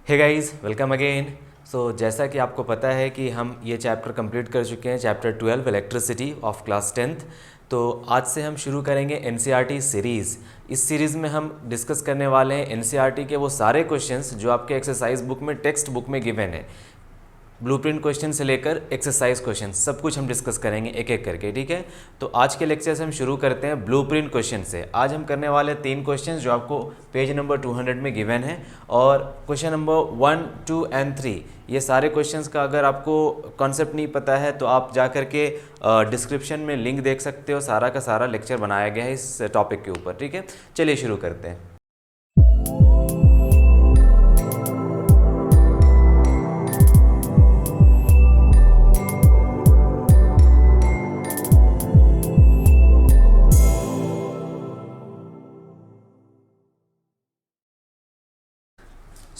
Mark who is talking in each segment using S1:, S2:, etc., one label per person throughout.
S1: Hey guys, welcome again. जैसा कि आपको पता है कि हम ये चैप्टर कंप्लीट कर चुके हैं, chapter 12 elasticity of class 10th। तो आज से हम शुरू करेंगे एनसीईआरटी सीरीज़। इस सीरीज़ में हम डिस्कस करने वाले हैं एनसीईआरटी के वो सारे क्वेश्चंस जो आपके एक्सरसाइज बुक में, टेक्स्ट बुक में गिवन है। ब्लूप्रिंट क्वेश्चन से लेकर एक्सरसाइज क्वेश्चन सब कुछ हम डिस्कस करेंगे एक एक करके, ठीक है। तो आज के लेक्चर से हम शुरू करते हैं ब्लूप्रिंट क्वेश्चन से। आज हम करने वाले 3 क्वेश्चन जो आपको पेज नंबर 200 में गिवन है, और क्वेश्चन नंबर 1, 2 एंड 3 ये सारे क्वेश्चंस का अगर आपको कॉन्सेप्ट नहीं पता है तो आप जा कर के डिस्क्रिप्शन में लिंक देख सकते हो। सारा का सारा लेक्चर बनाया गया है इस टॉपिक के ऊपर, ठीक है। चलिए शुरू करते हैं।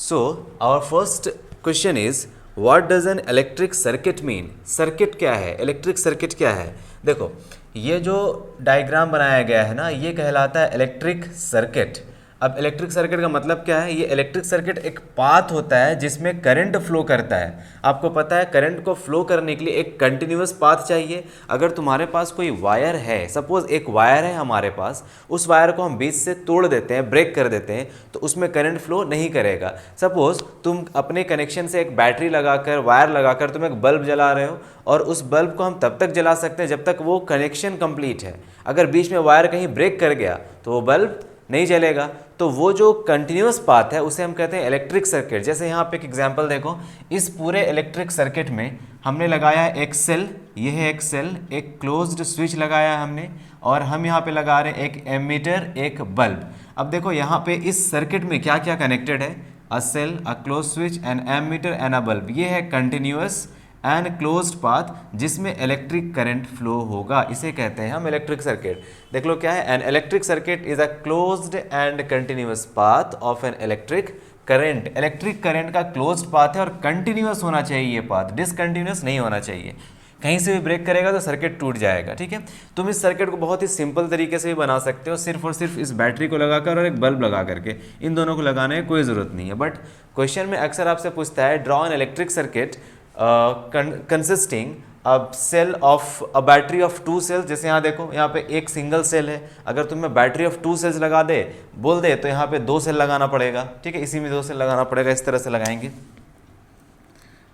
S1: So our first question is what does an electric circuit mean? Circuit क्या है, इलेक्ट्रिक सर्किट क्या है। देखो ये जो डायग्राम बनाया गया है ना, ये कहलाता है इलेक्ट्रिक सर्किट। अब इलेक्ट्रिक सर्किट का मतलब क्या है, ये इलेक्ट्रिक सर्किट एक पाथ होता है जिसमें करंट फ्लो करता है। आपको पता है करंट को फ्लो करने के लिए एक कंटिन्यूअस पाथ चाहिए। अगर तुम्हारे पास कोई वायर है, सपोज एक वायर है हमारे पास, उस वायर को हम बीच से तोड़ देते हैं, ब्रेक कर देते हैं, तो उसमें करंट फ्लो नहीं करेगा। सपोज तुम अपने कनेक्शन से एक बैटरी लगाकर, वायर लगाकर तुम एक बल्ब जला रहे हो, और उस बल्ब को हम तब तक जला सकते हैं जब तक वो कनेक्शन कंप्लीट है। अगर बीच में वायर कहीं ब्रेक कर गया तो वो बल्ब नहीं जलेगा। तो वो जो कंटिन्यूअस पाथ है उसे हम कहते हैं इलेक्ट्रिक सर्किट। जैसे यहाँ पे एक एग्जांपल देखो, इस पूरे इलेक्ट्रिक सर्किट में हमने लगाया है एक सेल, ये है एक सेल, एक क्लोज्ड स्विच लगाया है हमने, और हम यहाँ पे लगा रहे हैं एक एमीटर, एक बल्ब। अब देखो यहाँ पे इस सर्किट में क्या क्या कनेक्टेड है, a cell, a close switch, an ammeter and a bulb. ये है कंटिन्यूअस एंड क्लोज्ड पाथ जिसमें इलेक्ट्रिक करंट फ्लो होगा, इसे कहते हैं हम इलेक्ट्रिक सर्किट। देख लो क्या है, N electric circuit is a closed end continuous path of an electric current. Electric current का क्लोज्ड पाथ है और कंटिन्यूअस होना चाहिए ये पाथ, डिसकंटिन्यूअस नहीं होना चाहिए। कहीं से भी ब्रेक करेगा तो सर्किट टूट जाएगा, ठीक है। तुम इस सर्किट को बहुत ही सिंपल तरीके से भी बना सकते हो, सिर्फ और सिर्फ इस बैटरी को लगाकर और एक बल्ब लगा करके। इन दोनों को लगाने की कोई ज़रूरत नहीं है। बट क्वेश्चन में अक्सर आपसे पूछता है draw an electric circuit consisting a cell of a battery of 2 cells. जैसे यहाँ देखो, यहाँ पे एक सिंगल सेल है, अगर तुम्हें बैटरी ऑफ 2 सेल्स लगा दे बोल दे तो यहाँ पे 2 सेल लगाना पड़ेगा, ठीक है। इसी में 2 सेल लगाना पड़ेगा, इस तरह से लगाएंगे।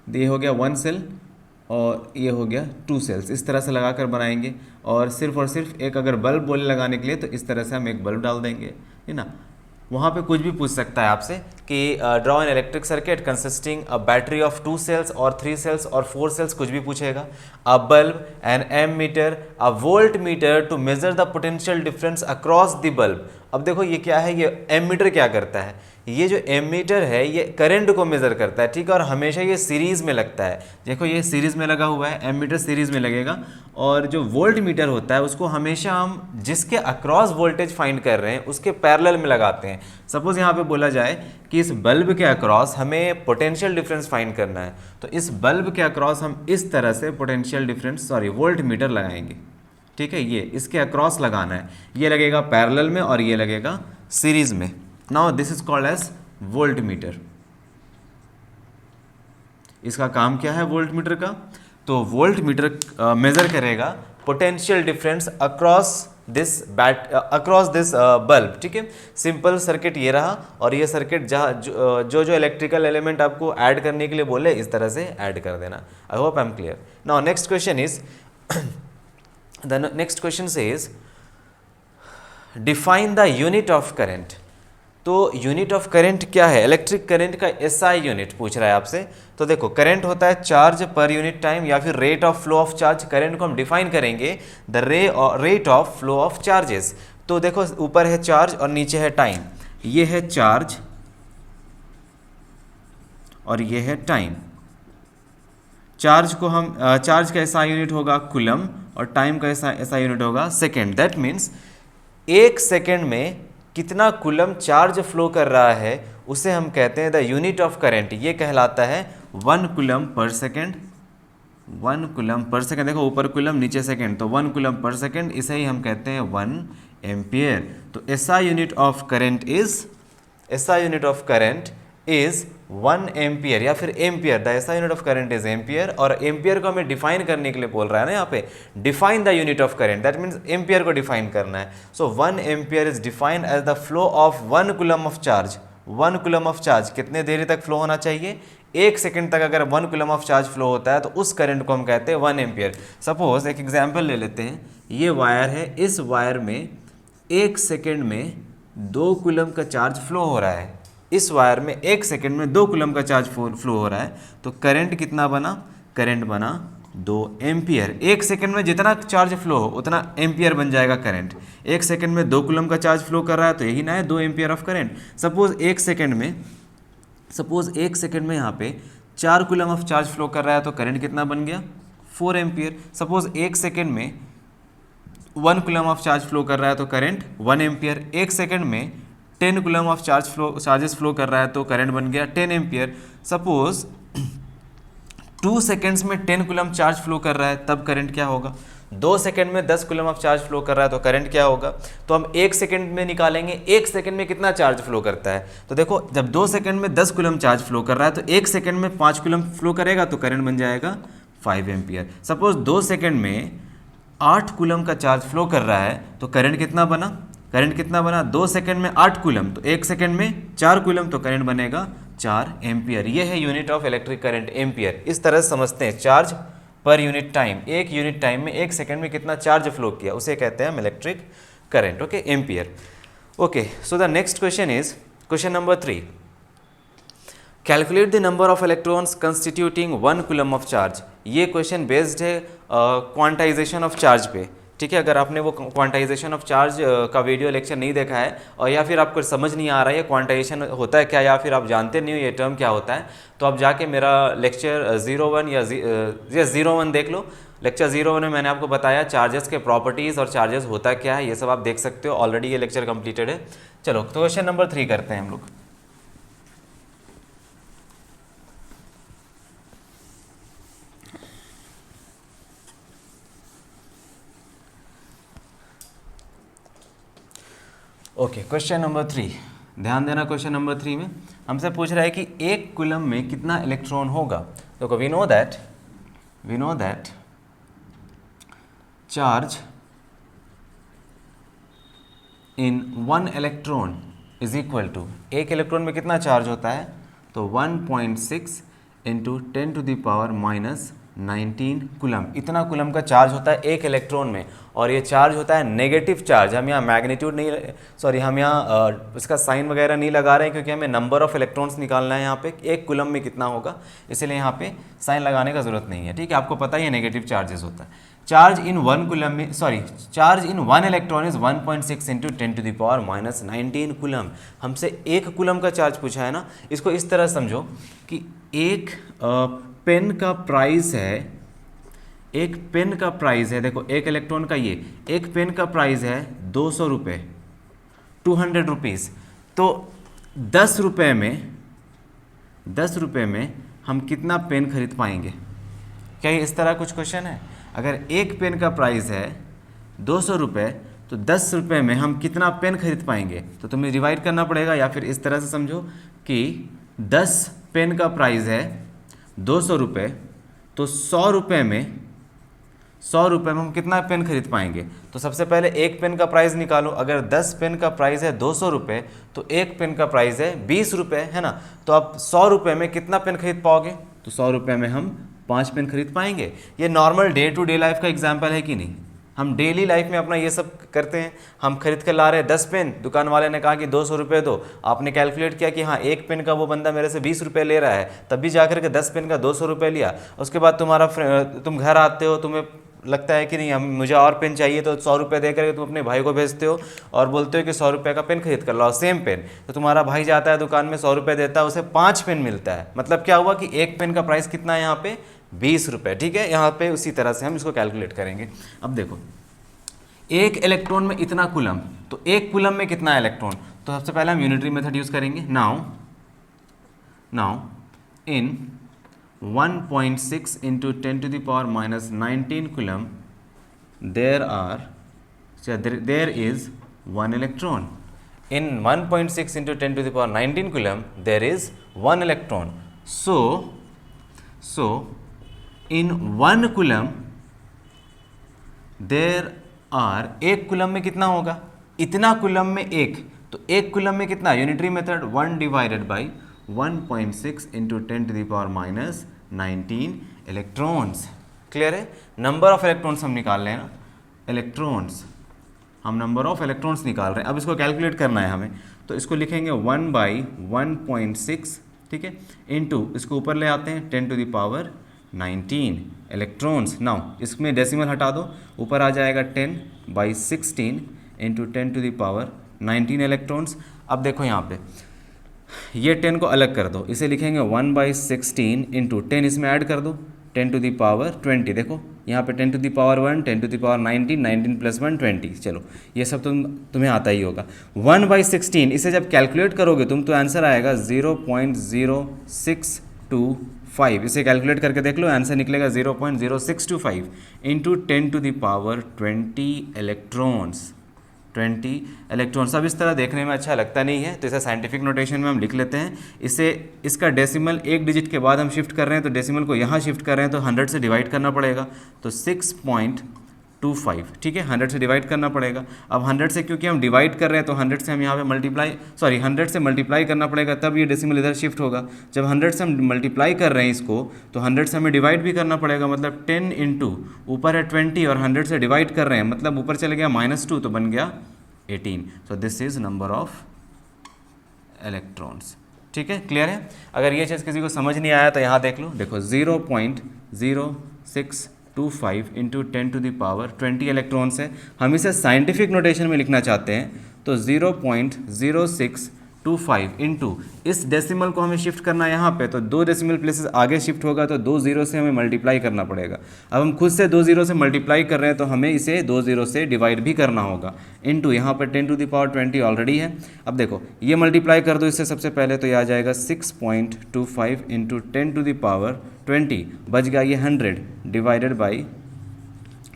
S1: ये हो गया 1 सेल और ये हो गया 2 सेल्स, इस तरह से लगाकर बनाएंगे। और सिर्फ एक अगर बल्ब बोले लगाने के लिए तो इस तरह से हम एक बल्ब डाल देंगे, है ना। वहाँ पे कुछ भी पूछ सकता है आपसे कि draw an electric circuit consisting a battery of 2 cells और 3 सेल्स और 4 सेल्स, कुछ भी पूछेगा। A bulb, an ammeter, a voltmeter to measure the potential difference across the bulb. अब देखो ये क्या है, ये एम मीटर क्या करता है, ये जो एमीटर है ये करंट को मेज़र करता है, ठीक है। और हमेशा ये सीरीज़ में लगता है। देखो ये सीरीज़ में लगा हुआ है, एमीटर सीरीज़ में लगेगा। और जो वोल्ट मीटर होता है उसको हमेशा हम जिसके अक्रॉस वोल्टेज फाइंड कर रहे हैं उसके पैरेलल में लगाते हैं। सपोज यहाँ पे बोला जाए कि इस बल्ब के अक्रॉस हमें पोटेंशियल डिफरेंस फाइंड करना है, तो इस बल्ब के अक्रॉस हम इस तरह से पोटेंशियल डिफरेंस वोल्ट मीटर लगाएंगे, ठीक है। ये इसके अक्रॉस लगाना है, ये लगेगा पैरेलल में और ये लगेगा सीरीज़ में। Now this is called as voltmeter. इसका काम क्या है वोल्ट मीटर का, तो वोल्ट मीटर मेजर करेगा potential difference across this bulb, ठीक है। सिंपल सर्किट ये रहा, और ये सर्किट जहाँ जो इलेक्ट्रिकल एलिमेंट आपको ऐड करने के लिए बोले इस तरह से ऐड कर देना। I hope I am clear. Now next question is the next question says define the unit of current. तो यूनिट ऑफ करंट क्या है, इलेक्ट्रिक करंट का एसआई यूनिट पूछ रहा है आपसे। तो देखो करंट होता है चार्ज पर यूनिट टाइम या फिर rate of flow of charge. Current को हम डिफाइन करेंगे the rate of flow of charges. तो देखो ऊपर है चार्ज और नीचे है टाइम, ये है चार्ज और ये है टाइम। चार्ज को हम चार्ज का एसआई यूनिट होगा कूलम और टाइम का एसआई यूनिट होगा सेकेंड। दैट मीन्स 1 सेकेंड में कितना कूलम चार्ज फ्लो कर रहा है उसे हम कहते हैं द यूनिट ऑफ करंट। ये कहलाता है 1 coulomb per second. 1 coulomb per second, देखो ऊपर कूलम नीचे सेकेंड, तो 1 कूलम पर सेकेंड, इसे ही हम कहते हैं 1 एम्पियर। तो SI unit of current is 1 ampere या फिर एम्पियर, द ऐसा unit of current is ampere, और एम्पियर को हमें डिफाइन करने के लिए बोल रहा है ना यहाँ पे, define the unit of current, that means ampere को डिफाइन करना है। So 1 ampere is defined as the flow of 1 coulomb of charge. 1 coulomb of charge कितने देरी तक फ्लो होना चाहिए? 1 सेकंड तक अगर 1 कूलम ऑफ चार्ज फ्लो होता है तो उस करंट को हम कहते हैं 1 एम्पियर। सपोज एक एग्जांपल ले लेते हैं, ये वायर है, इस वायर में 1 सेकंड में 2 कूलम का चार्ज फ्लो हो रहा है। इस वायर में 1 सेकंड में 2 कूलम का चार्ज फ्लो हो रहा है, तो करंट कितना बना? करंट बना 2 एम्पियर। 1 सेकंड में जितना चार्ज फ्लो हो उतना एम्पियर बन जाएगा करंट। 1 सेकंड में 2 कूलम का चार्ज फ्लो कर रहा है तो यही ना है 2 ampere of current. Suppose 1 second में यहाँ पे 4 कूलम ऑफ चार्ज फ्लो कर रहा है तो करंट कितना बन गया? 4 एम्पियर। सपोज 1 सेकंड में 1 कूलम ऑफ चार्ज फ्लो कर रहा है तो करंट 1 एम्पियर। 1 सेकंड में 10 कूलम ऑफ चार्जेस फ्लो कर रहा है तो करंट बन गया 10 एम्पियर। सपोज 2 सेकंड्स में 10 कूलम चार्ज फ्लो कर रहा है तब करंट क्या होगा? 2 सेकंड में 10 कूलम ऑफ चार्ज फ्लो कर रहा है तो करंट क्या होगा? तो हम 1 सेकंड में निकालेंगे, 1 सेकंड में कितना चार्ज फ्लो करता है। तो देखो जब 2 सेकंड में 10 कूलम चार्ज फ्लो कर रहा है तो 1 सेकंड में 5 कूलम फ्लो करेगा तो करंट बन जाएगा 5 एम्पियर। सपोज 2 सेकंड में 8 कूलम का चार्ज फ्लो कर रहा है तो करंट कितना बना? 2 सेकंड में 8 कूलम, तो 1 सेकंड में 4 कूलम, तो करंट बनेगा 4 एम्पियर। ये है unit of electric current, ampere. इस तरह से समझते हैं, चार्ज पर यूनिट टाइम, एक यूनिट टाइम में 1 सेकंड में कितना चार्ज फ्लो किया उसे कहते हैं हम electric current. Okay, ampere. Okay, so the next question is question number 3। Calculate the number of electrons constituting 1 coulomb of charge. ये क्वेश्चन बेस्ड है क्वांटाइजेशन ऑफ चार्ज पे, ठीक है। अगर आपने वो क्वांटाइजेशन ऑफ चार्ज का वीडियो लेक्चर नहीं देखा है और या फिर आपको समझ नहीं आ रहा है क्वांटाइजेशन होता है क्या, या फिर आप जानते नहीं हो ये टर्म क्या होता है, तो आप जाके मेरा लेक्चर 01 या 01 देख लो। लेक्चर 01 में मैंने आपको बताया चार्जेस के प्रॉपर्टीज़ और चार्जेस होता क्या है, ये सब आप देख सकते हो। ऑलरेडी ये लेक्चर कंप्लीटेड है। चलो तो क्वेश्चन नंबर 3 करते हैं हम लोग। ओके, क्वेश्चन नंबर 3, ध्यान देना। क्वेश्चन नंबर 3 में हमसे पूछ रहा है कि 1 कूलम में कितना इलेक्ट्रॉन होगा। देखो we know that charge in 1 electron is equal to, 1 electron में कितना चार्ज होता है, तो 1.6 into 10 to the power minus 19 coulomb. इतना कूलम का चार्ज होता है 1 इलेक्ट्रॉन में, और ये चार्ज होता है नेगेटिव चार्ज। हम यहाँ मैग्नीट्यूड नहीं, सॉरी हम यहाँ इसका साइन वगैरह नहीं लगा रहे हैं क्योंकि हमें नंबर ऑफ इलेक्ट्रॉन्स निकालना है यहाँ पे, 1 कूलम में कितना होगा, इसलिए यहाँ पे साइन लगाने का जरूरत नहीं है, ठीक है। आपको पता ही है नेगेटिव चार्जेस होता है। चार्ज इन 1 कूलम में, sorry charge in 1 electron is 1.6 into 10 to the power minus 19 coulomb. हमसे 1 कूलम का चार्ज पूछा है ना, इसको इस तरह समझो कि एक पेन का प्राइस है, एक पेन का प्राइस है, देखो 1 इलेक्ट्रॉन का, ये एक पेन का प्राइस है 200 रुपये, 200 रुपीज़। तो 10 रुपये में हम कितना पेन खरीद पाएंगे? क्या ये इस तरह कुछ क्वेश्चन है? अगर एक पेन का प्राइस है 200 रुपये तो 10 रुपये में हम कितना पेन खरीद पाएंगे? तो तुम्हें डिवाइड करना पड़ेगा, या फिर इस तरह से समझो कि 10 पेन का प्राइस है 200 रुपये, तो 100 रुपये में हम कितना पेन खरीद पाएंगे? तो सबसे पहले एक पेन का प्राइस निकालो। अगर 10 पेन का प्राइस है 200 रुपये तो एक पेन का प्राइस है 20 रुपये, है ना। तो आप 100 रुपये में कितना पेन खरीद पाओगे? तो 100 रुपये में हम 5 पेन खरीद पाएंगे। ये normal day to day life का एग्जाम्पल है कि नहीं? हम डेली लाइफ में अपना ये सब करते हैं। हम खरीद कर ला रहे हैं 10 पेन, दुकान वाले ने कहा कि 200 रुपये दो, आपने कैलकुलेट किया कि हाँ एक पेन का वो बंदा मेरे से 20 रुपये ले रहा है, तब भी जाकर के 10 पेन का 200 रुपये लिया। उसके बाद तुम घर आते हो, तुम्हें लगता है कि नहीं मुझे और पेन चाहिए, तो 100 रुपये दे करके तुम अपने भाई को भेजते हो और बोलते हो कि 100 रुपये का पेन खरीद कर लाओ, सेम पेन। तो तुम्हारा भाई जाता है दुकान में 100 रुपये देता है, उसे 5 पेन मिलता है। मतलब क्या हुआ कि एक पेन का प्राइस कितना है यहाँ पे? 20 रुपये, ठीक है। यहाँ पे उसी तरह से हम इसको कैलकुलेट करेंगे। अब देखो एक इलेक्ट्रॉन में इतना कूलम, तो एक कूलम में कितना इलेक्ट्रॉन? तो सबसे पहले हम यूनिटरी मेथड यूज़ करेंगे। Now in 1.6 into 10 to the power minus 19 coulomb there is 1 electron, in 1.6 into 10 to the power 19 coulomb there is 1 electron. So in 1 coulomb there are, एक कूलम में कितना होगा, इतना कूलम में एक, तो एक कूलम में कितना, unitary method 1 divided by 1.6 into 10 to the power minus 19 electrons. Clear है. नंबर ऑफ इलेक्ट्रॉन्स हम निकाल रहे हैं ना, इलेक्ट्रॉन्स, हम नंबर ऑफ इलेक्ट्रॉन्स निकाल रहे हैं. अब इसको कैलकुलेट करना है हमें, तो इसको लिखेंगे 1 बाई 1.6, ठीक है, इंटू इसको ऊपर ले आते हैं 10 to the power 19 electrons. Now इसमें डेसिमल हटा दो, ऊपर आ जाएगा 10 by 16 into 10 to the power 19 electrons. अब देखो यहाँ पे ये 10 को अलग कर दो, इसे लिखेंगे 1 बाई 16 इंटू 10 इसमें ऐड कर दो 10 टू द पावर 20. देखो यहाँ पे 10 to the power 1, 10 to the power 19, 19 plus 1 20. चलो ये सब तुम्हें आता ही होगा. 1 बाई 16 इसे जब कैलकुलेट करोगे तुम तो आंसर आएगा 0.0625. इसे कैलकुलेट करके देख लो, आंसर निकलेगा 0.0625 into 10 to the power 20 electrons. 20 electrons. अब इस तरह देखने में अच्छा लगता नहीं है, तो इसे साइंटिफिक नोटेशन में हम लिख लेते हैं. इसे, इसका डेसिमल एक डिजिट के बाद हम शिफ्ट कर रहे हैं, तो डेसिमल को यहाँ शिफ्ट कर रहे हैं तो 100 से डिवाइड करना पड़ेगा, तो 6.25. ठीक है, 100 से डिवाइड करना पड़ेगा. अब 100 से क्योंकि हम डिवाइड कर रहे हैं तो 100 से हम यहाँ पे 100 से मल्टीप्लाई करना पड़ेगा, तब ये डेसिमल इधर शिफ्ट होगा. जब 100 से हम मल्टीप्लाई कर रहे हैं इसको, तो 100 से हमें डिवाइड भी करना पड़ेगा, मतलब 10 इंटू ऊपर है 20 और 100 से डिवाइड कर रहे हैं, मतलब ऊपर चले गया -2 तो बन गया 18. So this is number of electrons. ठीक है, क्लियर है. अगर ये चीज़ किसी को समझ नहीं आया तो यहाँ देख लो, देखो 0.0625 into 10 to the power 20 electrons है. हम इसे साइंटिफिक नोटेशन में लिखना चाहते हैं, तो 0.0625 इंटू इस डेसिमल को हमें शिफ्ट करना है यहाँ पे, तो 2 डेसिमल प्लेसेस आगे शिफ्ट होगा, तो 2 0 से हमें मल्टीप्लाई करना पड़ेगा. अब हम खुद से 2 0 से मल्टीप्लाई कर रहे हैं, तो हमें इसे 2 0 से डिवाइड भी करना होगा, इंटू यहाँ पर 10 टू द पावर 20 ऑलरेडी है. अब देखो ये मल्टीप्लाई कर दो इससे सबसे पहले, तो ये आ जाएगा 6.25 इंटू 10 टू द पावर 20, बच गया ये 100 डिवाइडेड बाई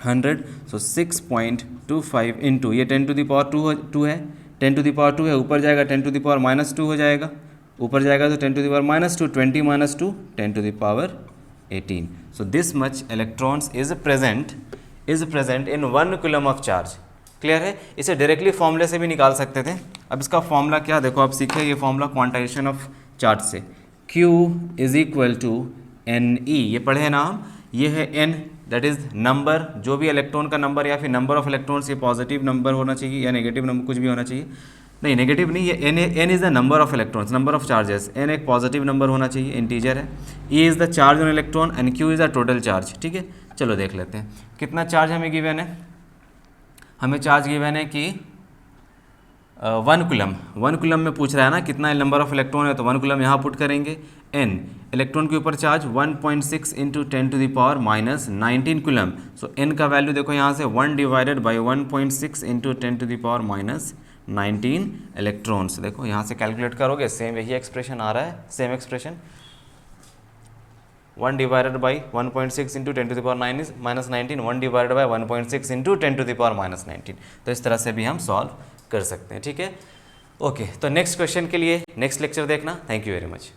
S1: 100. सो 6.25 इंटू ये 10 टू द पावर 2 है, 10 टू द पावर 2 है, ऊपर जाएगा 10 टू द पावर -2 हो जाएगा, ऊपर जाएगा तो 10 to the power -2, 20 -2 10 to the power 18. So this much electrons is present in 1 coulomb of charge. Clear है. इसे डायरेक्टली फॉर्मूले से भी निकाल सकते थे. अब इसका फॉर्मूला क्या, देखो आप सीखे ये फॉर्मूला क्वांटाइजेशन ऑफ चार्ज से, Q is equal to NE, ये पढ़े हैं ना हम. ये है N, दैट इज नंबर, जो भी इलेक्ट्रॉन का नंबर या फिर नंबर ऑफ इलेक्ट्रॉन्स, ये पॉजिटिव नंबर होना चाहिए या नेगेटिव नंबर, कुछ भी होना चाहिए. नहीं, नेगेटिव नहीं, ये N is the number of electrons, number of charges. N एक पॉजिटिव नंबर होना चाहिए, इंटीजर है. E is the charge on electron and Q is the total charge. ठीक है, चलो देख लेते हैं कितना चार्ज हमें गिवन है. हमें चार्ज गिवन है कि 1 कूलम में पूछ रहा है ना कितना नंबर ऑफ इलेक्ट्रॉन है, तो 1 कूलम यहाँ पुट करेंगे. N इलेक्ट्रॉन के ऊपर charge 1.6 into 10 to the power -19 coulomb. So N का वैल्यू देखो यहाँ से 1 divided by 1.6 into 10 to the power -19 electrons. देखो यहाँ से कैलकुलेट करोगे, सेम यही एक्सप्रेशन आ रहा है, same expression 1 divided by 1.6 into 10 to the power -19, 1 divided by 1.6 into 10 to the power -19. तो इस तरह से भी हम सॉल्व कर सकते हैं. ठीक है, ओके. तो नेक्स्ट क्वेश्चन के लिए नेक्स्ट लेक्चर देखना. Thank you very much.